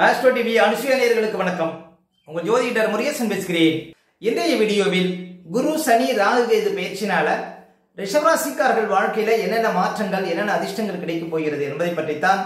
Astro TV Anusuya நேயர்களுக்கு வணக்கம். உங்கள் ஜோதிடர் முருகேசன் பேசுகிறேன். இன்றைய வீடியோவில் குரு சனி ராகு கேது பயிற்சினால ரிஷபராசிக்காரர்கள் வாழ்க்கையில என்னென்ன மாற்றங்கள் என்னென்ன அதிர்ஷ்டங்கள் கிடைக்க போகிறது என்பதை பற்றித்தான்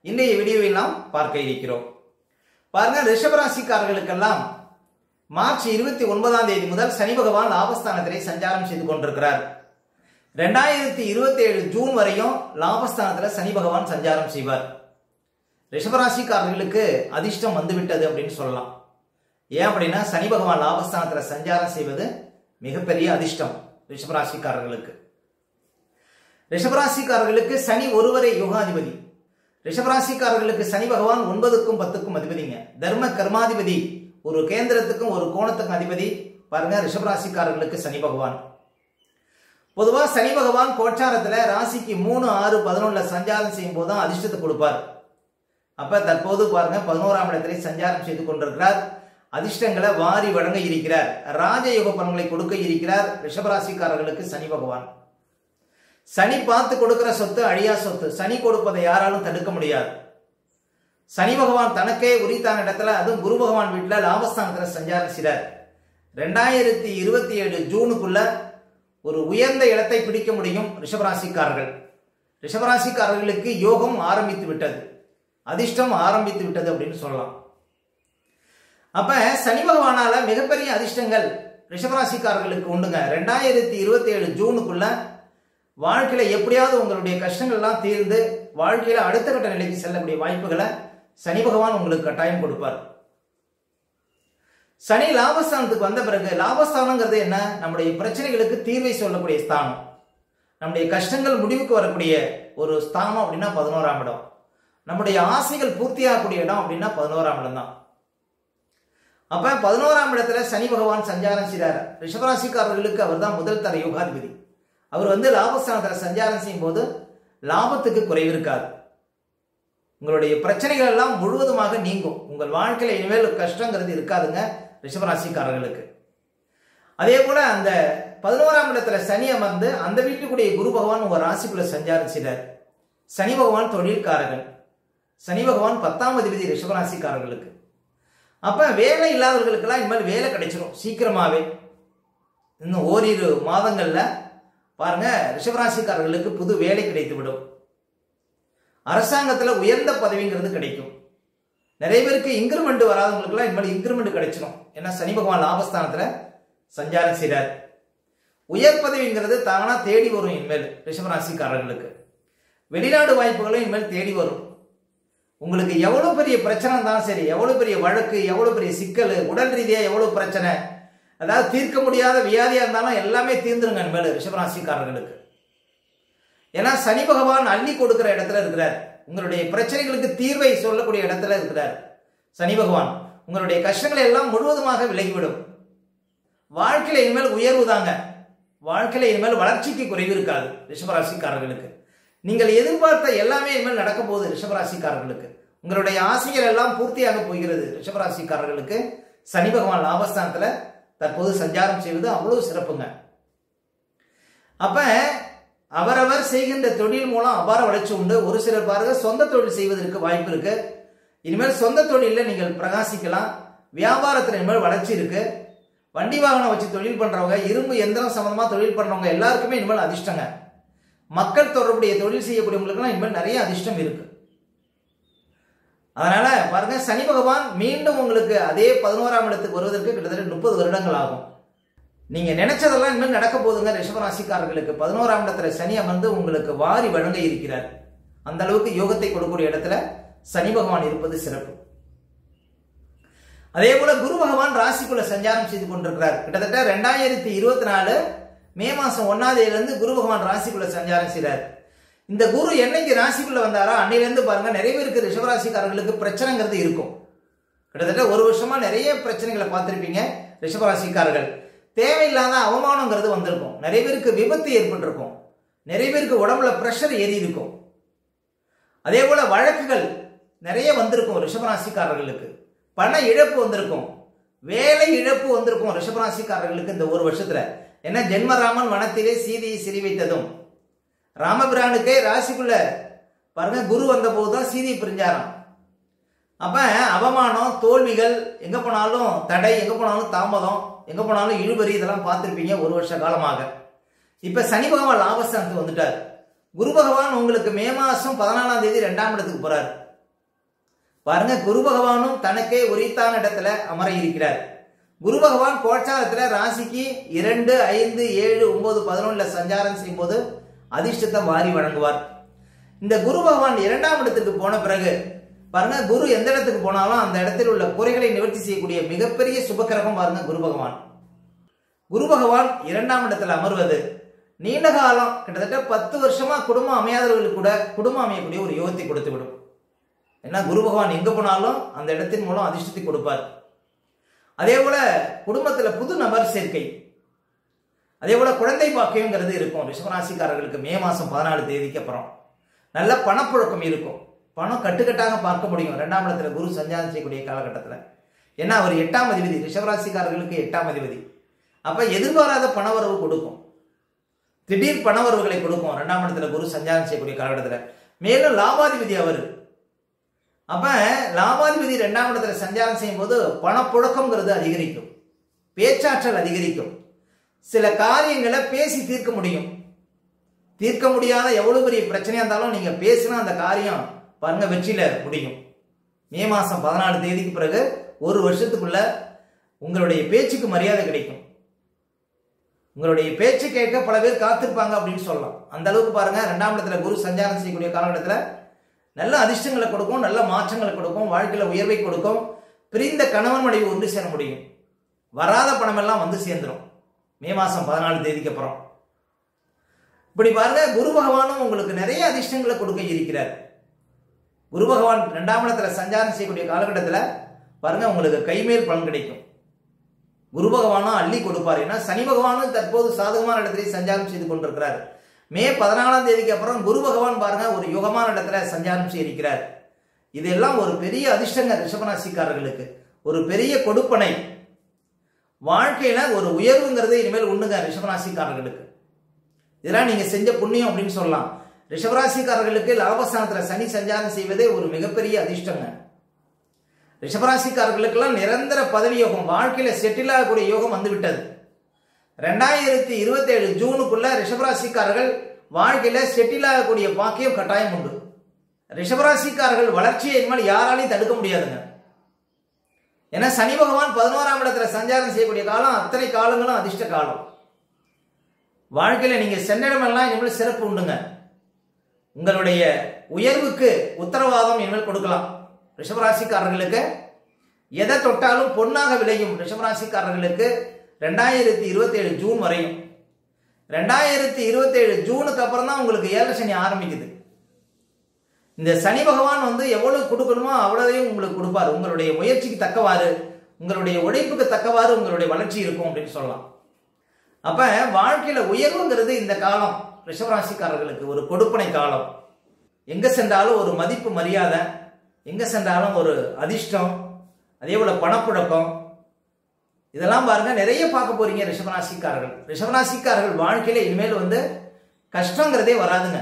இன்றைய வீடியோவில் நாம் பார்க்க இருக்கிறோம். பாருங்க, ரிஷபராசிக்காரர்களுக்கெல்லாம் மார்ச் 29ஆம் தேதி முதல் சனி பகவான் லாபஸ்தானத்திலே சஞ்சாரம் செய்து கொண்டிருக்கிறார். 2027 ஜூன் வரையும் லாபஸ்தானத்துல சனி பகவான் சஞ்சாரம் செய்வார். ரிஷபராசிக்காரர்களுக்கு அதிர்ஷ்டம் வந்துவிட்டது அப்படின்னு சொல்லலாம். ஏன் அப்படின்னா சனி பகவான் லாபஸ்தானத்துல சஞ்சாரம் செய்வது மிகப்பெரிய அதிர்ஷ்டம் ரிஷபராசிக்காரர்களுக்கு. ரிஷபராசிக்காரர்களுக்கு சனி ஒருவரே யோகாதிபதி. ரிஷபராசிக்காரர்களுக்கு சனி பகவான் 9க்கும் 10க்கும் அதிபதிங்க. தர்ம கர்மாதிபதி, ஒரு கேந்திரத்துக்கும் ஒரு கோணத்துக்கும் அதிபதி. பாருங்க, ரிஷபராசிக்காரர்களுக்கு சனி பகவான். பொதுவா சனி பகவான் கோச்சாரத்துல ராசிக்கு 3, 6, 11 சஞ்சாரம் செய்யும் போதுதான் அதிர்ஷ்டத்தை கொடுப்பார். அப்ப தற்போது பாருங்க 11ஆம் இடத்திலே சஞ்சாரம் செய்து கொண்டிருக்கிறார். அதிர்ஷ்டங்களை வாரி வழங்க இருக்கிறார். ராஜயோக பலன்களை கொடுக்க இருக்கிறார் ரிஷபராசிக்காரர்களுக்கு சனி பகவான். சனி பார்த்து கொடுக்கிற சொத்து அழியா சொத்து. சனி கொடுப்பதை யாராலும் தடுக்க முடியாது. சனி பகவான் தனக்கே உரித்தான இடத்துல, அதுவும் குரு பகவான் வீட்டுல லாபஸ்தானத்துல சஞ்சாரம் செய்கிறார். 2027 ஜூனுக்குள்ள ஒரு உயர்ந்த இடத்தை பிடிக்க முடியும் ரிஷபராசிக்காரர்கள். ரிஷபராசிக்காரர்களுக்கு யோகம் ஆரம்பித்து விட்டது, அதிர்ஷ்டம் ஆரம்பித்து விட்டது அப்படின்னு சொல்லலாம். அப்ப சனி பகவானால மிகப்பெரிய அதிர்ஷ்டங்கள் ரிஷபராசிக்காரர்களுக்கு உண்டுங்க. 2027 ஜூனுக்குள்ள வாழ்க்கையில எப்படியாவது உங்களுடைய கஷ்டங்கள் எல்லாம் தீர்ந்து வாழ்க்கையில அடுத்த கட்ட நிலைக்கு செல்லக்கூடிய வாய்ப்புகளை சனி பகவான் உங்களுக்கு கட்டாயம் கொடுப்பார். சனி லாபஸ்தானத்துக்கு வந்த பிறகு, லாபஸ்தானங்கிறது என்ன? நம்முடைய பிரச்சனைகளுக்கு தீர்வை சொல்லக்கூடிய ஸ்தானம், நம்முடைய கஷ்டங்கள் முடிவுக்கு வரக்கூடிய ஒரு ஸ்தானம் அப்படின்னா 11ஆம் இடம். நம்முடைய ஆசைகள் பூர்த்தியாகக்கூடிய இடம் அப்படின்னா 11ஆம் இடம் தான். அப்ப 11ஆம் இடத்துல சனி பகவான் சஞ்சாரம் செய்கிறார். ரிஷபராசிக்காரர்களுக்கு அவர் தான் முதல் தர யோகாதிபதி. அவர் லாபஸ்தானத்துல சஞ்சாரம் செய்யும் போது லாபத்துக்கு குறைவு இருக்காது. உங்களுடைய பிரச்சனைகள் எல்லாம் முழுவதுமாக நீங்கும். உங்கள் வாழ்க்கையில இனிமேல் கஷ்டங்கிறது இருக்காதுங்க ரிஷபராசிக்காரர்களுக்கு. அதே போல அந்த 11ஆம் இடத்துல சனி அமர்ந்து அந்த வீட்டுக்குடைய குரு பகவான் உங்க ராசிக்குள்ள சஞ்சாரம் செய்கிறார். சனி பகவான் தொழில்காரகன். சனி பகவான் 10ஆம் அதிபதி ரிஷபராசிக்காரர்களுக்கு. அப்ப வேலை இல்லாதவர்களுக்கெல்லாம் இனிமேல் வேலை கிடைச்சிடும் சீக்கிரமாவே. இன்னும் ஓரிரு மாதங்கள்ல பாருங்க ரிஷபராசிக்காரர்களுக்கு புது வேலை கிடைத்து விடும். அரசாங்கத்துல உயர்ந்த பதவிங்கிறது கிடைக்கும். நிறைய பேருக்கு இன்கிரிமெண்ட் வராதவங்களுக்குலாம் இனிமேல் இன்கிரிமெண்ட் கிடைச்சிடும். ஏன்னா சனி பகவான் லாபஸ்தானத்துல சஞ்சாரம் செய்கிறார். உயர் பதவிங்கிறது தானா தேடி வரும் இனிமேல் ரிஷபராசிக்காரர்களுக்கு. வெளிநாடு வாய்ப்புகளும் இனிமேல் தேடி வரும். உங்களுக்கு எவ்வளவு பெரிய பிரச்சனை இருந்தாலும் சரி, எவ்வளவு பெரிய வழக்கு, எவ்வளவு பெரிய சிக்கல், உடல் ரீதியா எவ்வளவு பிரச்சனை, அதாவது தீர்க்க முடியாத வியாதியா இருந்தாலும் எல்லாமே தீர்ந்துருங்க இனிமேல் ரிஷபராசிக்காரர்களுக்கு. ஏன்னா சனி பகவான் அள்ளி கொடுக்கிற இடத்துல இருக்கிறார். உங்களுடைய பிரச்சனைகளுக்கு தீர்வை சொல்லக்கூடிய இடத்துல இருக்கிறார் சனி பகவான். உங்களுடைய கஷ்டங்களை எல்லாம் முழுவதுமாக விலகிவிடும். வாழ்க்கையில இனிமேல் உயர்வு தாங்க. வாழ்க்கையில இனிமேல் வளர்ச்சிக்கு குறைவு இருக்காது ரிஷபராசிக்காரர்களுக்கு. நீங்கள் எதிர்பார்த்த எல்லாமே இனிமேல் நடக்க போகுது ரிஷபராசிக்காரர்களுக்கு. உங்களுடைய ஆசைகள் எல்லாம் பூர்த்தியாக போகிறது ரிஷபராசிக்காரர்களுக்கு. சனி பகவான் லாபஸ்தானத்துல தற்போது சஞ்சாரம் செய்வது அவ்வளவு சிறப்புங்க. அப்ப அவரவர் செய்கின்ற தொழில் மூலம் அபார வளர்ச்சி உண்டு. ஒரு சிலர் பாருங்க சொந்த தொழில் செய்வதற்கு வாய்ப்பு இருக்கு. இனிமேல் சொந்த தொழில நீங்கள் பிரகாசிக்கலாம். வியாபாரத்தில் இனிமேல் வளர்ச்சி இருக்கு. வண்டி வாகனம் வச்சு தொழில் பண்றவங்க, இரும்பு எந்திரம் சம்பந்தமா தொழில் பண்றவங்க எல்லாருக்குமே இனிமேல் அதிர்ஷ்டங்க. மக்கள் தொடர்புடைய தொழில் செய்யக்கூடியவங்களுக்குலாம் இனிமேல் நிறைய அதிர்ஷ்டம் இருக்கு. அதனால பாருங்க சனி பகவான் மீண்டும் உங்களுக்கு அதே 11ஆம் இடத்துக்கு வருவதற்கு கிட்டத்தட்ட 30 வருடங்கள் ஆகும். நீங்க நினைச்சதெல்லாம் இனிமேல் நடக்க போதுங்க ரிஷபராசிக்காரர்களுக்கு. 11ஆம் இடத்துல சனி அமர்ந்து உங்களுக்கு வாரி வழங்க இருக்கிறார். அந்த அளவுக்கு யோகத்தை கொடுக்கக்கூடிய இடத்துல சனி பகவான் இருப்பது சிறப்பு. அதே போல குரு பகவான் ராசிக்குள்ள சஞ்சாரம் செய்து கொண்டிருக்கிறார். கிட்டத்தட்ட 2024 மே மாசம் 1ஆம் தேதியிலிருந்து குரு பகவான் ராசிக்குள்ள சஞ்சாரம் செய்கிறார். இந்த குரு என்னைக்கு ராசிக்குள்ள வந்தாரோ அன்னையிலிருந்து பாருங்க நிறைய பேருக்கு ரிஷபராசிக்காரர்களுக்கு பிரச்சனைங்கிறது இருக்கும். கிட்டத்தட்ட ஒரு வருஷமா நிறைய பிரச்சனைகளை பார்த்திருப்பீங்க ரிஷபராசிக்காரர்கள். தேவையில்லாத அவமானங்கிறது வந்திருக்கும். நிறைய பேருக்கு விபத்து ஏற்பட்டிருக்கும். நிறைய பேருக்கு உடம்புல பிரஷர் ஏறி இருக்கும். அதே போல வழக்குகள் நிறைய வந்திருக்கும் ரிஷபராசிக்காரர்களுக்கு. பண இழப்பு வந்திருக்கும். வேலை இழப்பு வந்திருக்கும் ரிஷபராசிக்காரர்களுக்கு இந்த ஒரு வருஷத்துல. என்ன, ஜென்மராமன் வனத்திலே சீதையை சிறை வைத்ததும், ராமபிரானுக்கே ராசிக்குள்ள பாருங்க குரு வந்த போதுதான் சீதையை பிரிஞ்சாராம். அப்ப அவ அவமானம், தோல்விகள், எங்க போனாலும் தடை, எங்க போனாலும் தாமதம், எங்க போனாலும் இழுபறி, இதெல்லாம் பார்த்திருப்பீங்க ஒரு வருஷ காலமாக. இப்ப சனி பகவான் லாபஸ்தானத்துக்கு வந்துட்டார். குரு பகவான் உங்களுக்கு மே மாசம் 14ஆம் தேதி 2ஆம் இடத்துக்கு போறார். பாருங்க, குரு பகவானும் தனக்கே உரித்தான இடத்துல அமர இருக்கிறார். குரு பகவான் கோச்சாரத்துல ராசிக்கு 2, 5, 7, 9, 11 சஞ்சாரம் செய்யும் போது அதிர்ஷ்டத்தை வாரி வழங்குவார். இந்த குரு பகவான் 2ஆம் இடத்துக்கு போன பிறகு பாருங்க, குரு எந்த இடத்துக்கு போனாலும் அந்த இடத்தில் உள்ள குறைகளை நிவர்த்தி செய்யக்கூடிய மிகப்பெரிய சுபக்கிரகம் பாருங்க குரு பகவான். குரு பகவான் 2ஆம் இடத்துல அமர்வது நீண்ட காலம், கிட்டத்தட்ட 10 வருஷமா குடும்பம் அமையாதவர்களுக்கு கூட குடும்பம் அமையக்கூடிய ஒரு யோகத்தை கொடுத்து விடும். ஏன்னா குரு பகவான் எங்க போனாலும் அந்த இடத்தின் மூலம் அதிர்ஷ்டத்தை கொடுப்பார். அதே போல குடும்பத்துல புது நபர் சேர்க்கை, அதே போல குழந்தை பாக்கியங்கிறது இருக்கும். ரிஷபராசிக்காரர்களுக்கு மே மாசம் 14 தேதிக்கு அப்புறம் நல்ல பணப்புழக்கம் இருக்கும். பணம் கட்டுக்கட்டாக பார்க்க முடியும் 2ஆம் இடத்துல குரு சஞ்சாரம் செய்யக்கூடிய காலகட்டத்தில். ஏன்னா அவர் 8ஆம் அதிபதி, ரிஷபராசிக்காரர்களுக்கு 8ஆம் அதிபதி. அப்ப எதிர்பாராத பணவரவு கொடுக்கும், திடீர் பணவரவுகளை கொடுக்கும் 2ஆம் இடத்துல குரு சஞ்சாரம் செய்யக்கூடிய காலகட்டத்தில். மேலும் லாபாதிபதி அவர். அப்ப லாபாதிபதி 2ஆம் இடத்துல சஞ்சாரம் செய்யும் போது பணப்புழக்கம்ங்கிறது அதிகரிக்கும், பேச்சாற்றல் அதிகரிக்கும். சில காரியங்களை பேசி தீர்க்க முடியும். தீர்க்க முடியாத எவ்வளவு பெரிய பிரச்சனையா இருந்தாலும் நீங்க பேசினா அந்த காரியம் பாருங்க வெற்றியில முடியும். மே மாசம் 14 தேதிக்கு பிறகு ஒரு வருஷத்துக்குள்ள உங்களுடைய பேச்சுக்கு மரியாதை கிடைக்கும். உங்களுடைய பேச்சு கேட்க பல பேர் காத்திருப்பாங்க அப்படின்னு சொல்லலாம். அந்த அளவுக்கு பாருங்க 2ஆம் இடத்துல குரு சஞ்சாரம் செய்யக்கூடிய காலகட்டத்தில் நல்ல அதிர்ஷ்டங்களை கொடுக்கும், நல்ல மாற்றங்களை கொடுக்கும், வாழ்க்கையில உயர்வை கொடுக்கும். பிரிந்த கணவன் மனைவி ஒன்று சேர முடியும். வராத பணம் எல்லாம் வந்து சேர்ந்துடும் மே மாசம் 14 தேதிக்கு அப்புறம். இப்படி பாருங்க, குரு பகவானும் உங்களுக்கு நிறைய அதிர்ஷ்டங்களை கொடுக்க இருக்கிறார். குரு பகவான் 2ஆம் இடத்துல சஞ்சாரம் செய்யக்கூடிய காலகட்டத்தில் பாருங்க உங்களுக்கு கைமேல் பலன் கிடைக்கும். குரு பகவானும் அள்ளி கொடுப்பார். ஏன்னா சனி பகவானும் தற்போது சாதகமான இடத்திலே சஞ்சாரம் செய்து கொண்டிருக்கிறார். மே 14ஆம் தேதிக்கு அப்புறம் குரு பகவான் பாருங்க ஒரு யுகமான இடத்துல சஞ்சாரம் செய்ய இருக்கிறார். இதெல்லாம் ஒரு பெரிய அதிர்ஷ்டங்க ரிஷபராசிக்காரர்களுக்கு, ஒரு பெரிய கொடுப்பனை. வாழ்க்கையில ஒரு உயர்வுங்கிறது இனிமேல் உண்டுங்க ரிஷபராசிக்காரர்களுக்கு. இதெல்லாம் நீங்க செஞ்ச புண்ணியம் அப்படின்னு சொல்லலாம். ரிஷபராசிக்காரர்களுக்கு லாபஸ்தானத்துல சனி சஞ்சாரம் செய்வதே ஒரு மிகப்பெரிய அதிர்ஷ்டங்க. ரிஷபராசிக்காரர்களுக்கெல்லாம் நிரந்தர பதவி யோகம், வாழ்க்கையில செட்டில் ஆகக்கூடிய யோகம் வந்து விட்டது. 2027 ஜூனுக்குள்ள ரிஷபராசிக்காரர்கள் வாழ்க்கையில செட்டில் ஆகக்கூடிய பாக்கியம் கட்டாயம் உண்டு. ரிஷபராசிக்காரர்கள் வளர்ச்சியை இனிமேல் யாராலையும் தடுக்க முடியாதுங்க. ஏன்னா சனி பகவான் 11ஆம் இடத்துல சஞ்சாரம் செய்யக்கூடிய காலம், அத்தனை காலங்களும் அதிர்ஷ்ட காலம். வாழ்க்கையில நீங்க சென்ற இடமெல்லாம் இனிமேல் சிறப்பு உண்டுங்க. உங்களுடைய உயர்வுக்கு உத்தரவாதம் இனிமேல் கொடுக்கலாம். ரிஷபராசிக்காரர்களுக்கு எதை தொட்டாலும் பொன்னாக விளையும். ரிஷபராசிக்காரர்களுக்கு 2027 ஜூன் வரையும். 2027 ஜூனுக்கு அப்புறம் தான் உங்களுக்கு 7 சனி ஆரம்பிக்குது. இந்த சனி பகவான் வந்து எவ்வளவு கொடுக்கணுமோ அவ்வளவையும் உங்களுக்கு கொடுப்பாரு. உங்களுடைய முயற்சிக்கு தக்கவாறு, உங்களுடைய உழைப்புக்கு தக்கவாறு உங்களுடைய வளர்ச்சி இருக்கும் அப்படின்னு சொல்லலாம். அப்ப வாழ்க்கையில உயர்வுங்கிறது இந்த காலம் ரிஷபராசிக்காரர்களுக்கு ஒரு கொடுப்பனை காலம். எங்க சென்றாலும் ஒரு மதிப்பு மரியாதை, எங்க சென்றாலும் ஒரு அதிர்ஷ்டம், அதே போல பணப்புழக்கம், இதெல்லாம் பாருங்க நிறைய பார்க்க போறீங்க ரிஷபராசிக்காரர்கள். ரிஷபராசிக்காரர்கள் வாழ்க்கையில இனிமேல் வந்து கஷ்டங்கிறதே வராதுங்க.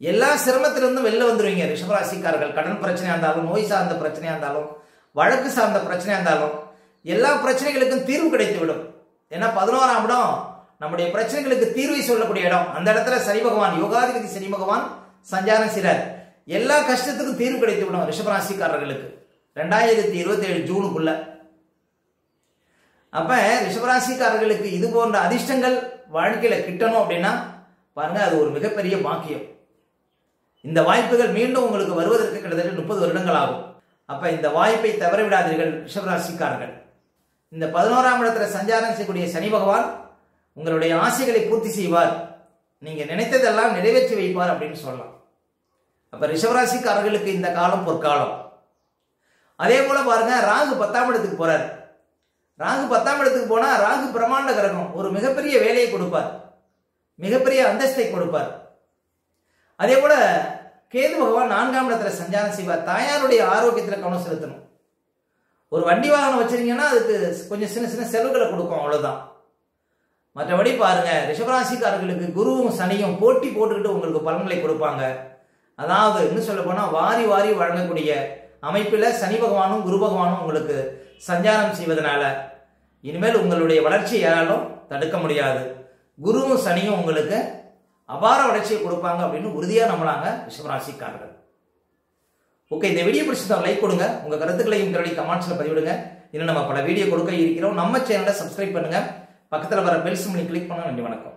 எல்லா சிரமத்திலிருந்தும் வெளில வந்துருவீங்க ரிஷபராசிக்காரர்கள். கடன் பிரச்சனையா இருந்தாலும், நோய் சார்ந்த பிரச்சனையா இருந்தாலும், வழக்கு சார்ந்த பிரச்சனையா இருந்தாலும், எல்லா பிரச்சனைகளுக்கும் தீர்வு கிடைத்து விடும். ஏன்னா 11ஆம் இடம் நம்முடைய பிரச்சனைகளுக்கு தீர்வை சொல்லக்கூடிய இடம். அந்த இடத்துல சனி பகவான், யோகாதிபதி சனி பகவான் சஞ்சாரம் செய்றார். எல்லா கஷ்டத்துக்கும் தீர்வு கிடைத்து விடும் ரிஷபராசிக்காரர்களுக்கு 2027 ஜூனுக்குள்ள. அப்ப ரிஷபராசிக்காரர்களுக்கு இது போன்ற அதிர்ஷ்டங்கள் வாழ்க்கையில கிட்டணும் அப்படின்னா பாருங்க, அது ஒரு மிகப்பெரிய பாக்கியம். இந்த வாய்ப்புகள் மீண்டும் உங்களுக்கு வருவதற்கு கிட்டத்தட்ட 30 வருடங்கள் ஆகும். அப்ப இந்த வாய்ப்பை தவற விடாதீர்கள் ரிஷபராசிக்காரர்கள். இந்த 11ஆம் இடத்துல சஞ்சாரம் செய்யக்கூடிய சனி பகவான் உங்களுடைய ஆசைகளை பூர்த்தி செய்வார். நீங்க நினைத்ததெல்லாம் நிறைவேற்றி வைப்பார் அப்படின்னு சொல்லலாம். அப்ப ரிஷபராசிக்காரர்களுக்கு இந்த காலம் பொற்காலம். அதே போல பாருங்க, ராகு 10ஆம் இடத்துக்கு போறார். ராகு 10ஆம் இடத்துக்கு போனா ராகு பிரமாண்ட கிரகம், ஒரு மிகப்பெரிய வேலையை கொடுப்பார், மிகப்பெரிய அந்தஸ்தை கொடுப்பார். அதே போல கேது பகவான் 4ஆம் இடத்துல சஞ்சாரம் செய்வார். தாயாருடைய ஆரோக்கியத்துல கவனம் செலுத்தணும். ஒரு வண்டி வாகனம் வச்சிருக்கீங்கன்னா அதுக்கு கொஞ்சம் சின்ன சின்ன செலவுகளை கொடுக்கும், அவ்வளவுதான். மற்றபடி பாருங்க, ரிஷபராசிக்காரர்களுக்கு குருவும் சனியும் போட்டி போட்டுக்கிட்டு உங்களுக்கு பலன்களை கொடுப்பாங்க. அதாவது இன்னும் சொல்ல போனா வாரி வாரி வழங்கக்கூடிய அமைப்பில் சனி பகவானும் குரு பகவானும் உங்களுக்கு சஞ்சாரம் செய்வதனால இனிமேல் உங்களுடைய வளர்ச்சியை யாராலும் தடுக்க முடியாது. குருவும் சனியும் உங்களுக்கு அபார வளர்ச்சியை கொடுப்பாங்க அப்படின்னு உறுதியாக நம்பலாங்க ரிஷபராசிக்காரர்கள். ஓகே, இந்த வீடியோ பிடிச்சிருந்தா லைக் கொடுங்க, உங்க கருத்துக்களையும் கரடி கமெண்ட்ஸ்ல பதிவிடுங்க. இன்னும் நம்ம பல வீடியோ கொடுக்க இருக்கிறோம். நம்ம சேனலை சப்ஸ்கிரைப் பண்ணுங்க, பக்கத்தில் வர பெல் சிம்பலை கிளிக் பண்ணுங்க. நன்றி, வணக்கம்.